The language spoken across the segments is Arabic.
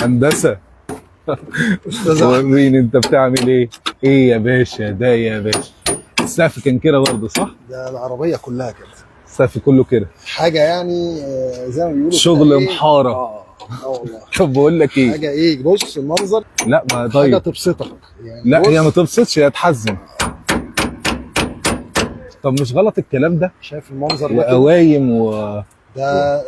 هندسه. استاذ احمد، وريني انت بتعمل ايه. ايه يا باشا ده يا باشا؟ السقف كان كده برضه صح؟ ده العربيه كلها كده السقف كله كده. حاجه يعني زي ما بيقولوا شغل كده إيه؟ محاره. والله طب بقول لك ايه. حاجه ايه، بص المنظر لا ما حاجه طيب. تبسطك يعني. لا هي ما بص، تبسطش، هي تحزن. طب مش غلط الكلام ده؟ شايف المنظر ده كده؟ وقوايم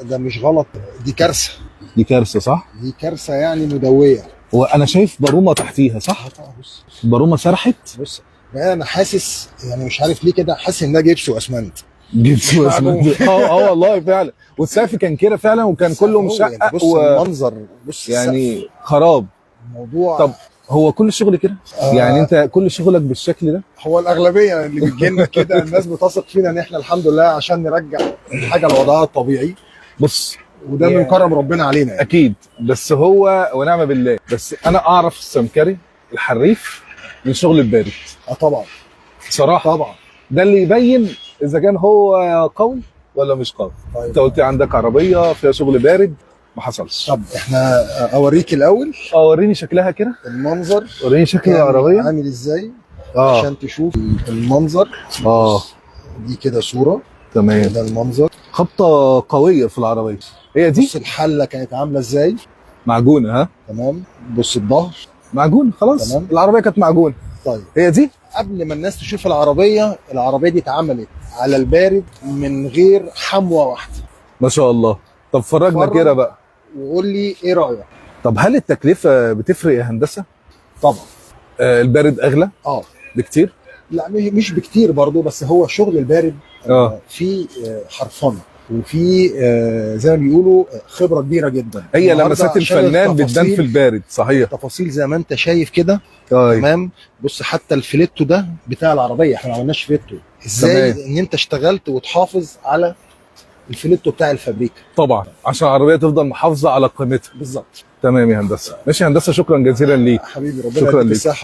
ده مش غلط، دي كارثه. دي كارثه صح؟ دي كارثه يعني مدويه. وانا شايف بارومه تحتيها صح؟ بص بارومه سرحت. بص بقى، انا حاسس يعني مش عارف ليه كده، حاسس ان ده جبس واسمنت. جبت اه والله فعلا. والسقف كان كده فعلا، وكان كله مشقق بص المنظر، بص يعني خراب. الموضوع. طب هو كل الشغل كده؟ يعني انت كل شغلك بالشكل ده؟ هو الاغلبيه اللي بتجي لنا كده الناس بتثق فينا ان احنا الحمد لله عشان نرجع الحاجه لوضعها الطبيعي، بص وده من كرم ربنا علينا يعني. اكيد، بس هو ونعم بالله. بس انا اعرف السمكري الحريف من شغل البارد. طبعا صراحه طبعا. ده اللي يبين اذا كان هو قوي ولا مش قوي. طيب انت قلت عندك عربيه فيها شغل بارد، ما حصلش. طب احنا اوريك الاول وريني شكلها كده. المنظر وريني شكل يعني العربيه. عامل ازاي اه عشان تشوف المنظر. دي كده صوره، تمام. ده المنظر. خبطه قويه في العربيه. هي دي بص الحله كانت عامله ازاي. معجونه ها؟ تمام. بص الظهر معجون خلاص. تمام. العربيه كانت معجونه. طيب هي دي. قبل ما الناس تشوف العربيه دي اتعملت على البارد من غير حموه واحده. ما شاء الله. طب فرجنا فرج. كده بقى. وقول لي ايه رايك. طب هل التكلفه بتفرق يا هندسه؟ طبعا. البارد اغلى بكتير؟ لا مش بكتير برضو، بس هو شغل البارد فيه حرفنه، وفي زي ما بيقولوا خبره كبيره جدا. هي لمسات الفنان بتبان في البارد صحيح. تفاصيل زي ما انت شايف كده. تمام. بص حتى الفليتو ده بتاع العربيه احنا ما عملناش فليتو. ازاي تمام. ان انت اشتغلت وتحافظ على الفليتو بتاع الفابريكا. طبعا عشان العربيه تفضل محافظه على قيمتها. بالظبط. تمام يا هندسه. ماشي يا هندسه، شكرا جزيلا ليك. حبيبي ربنا يديك الصحه.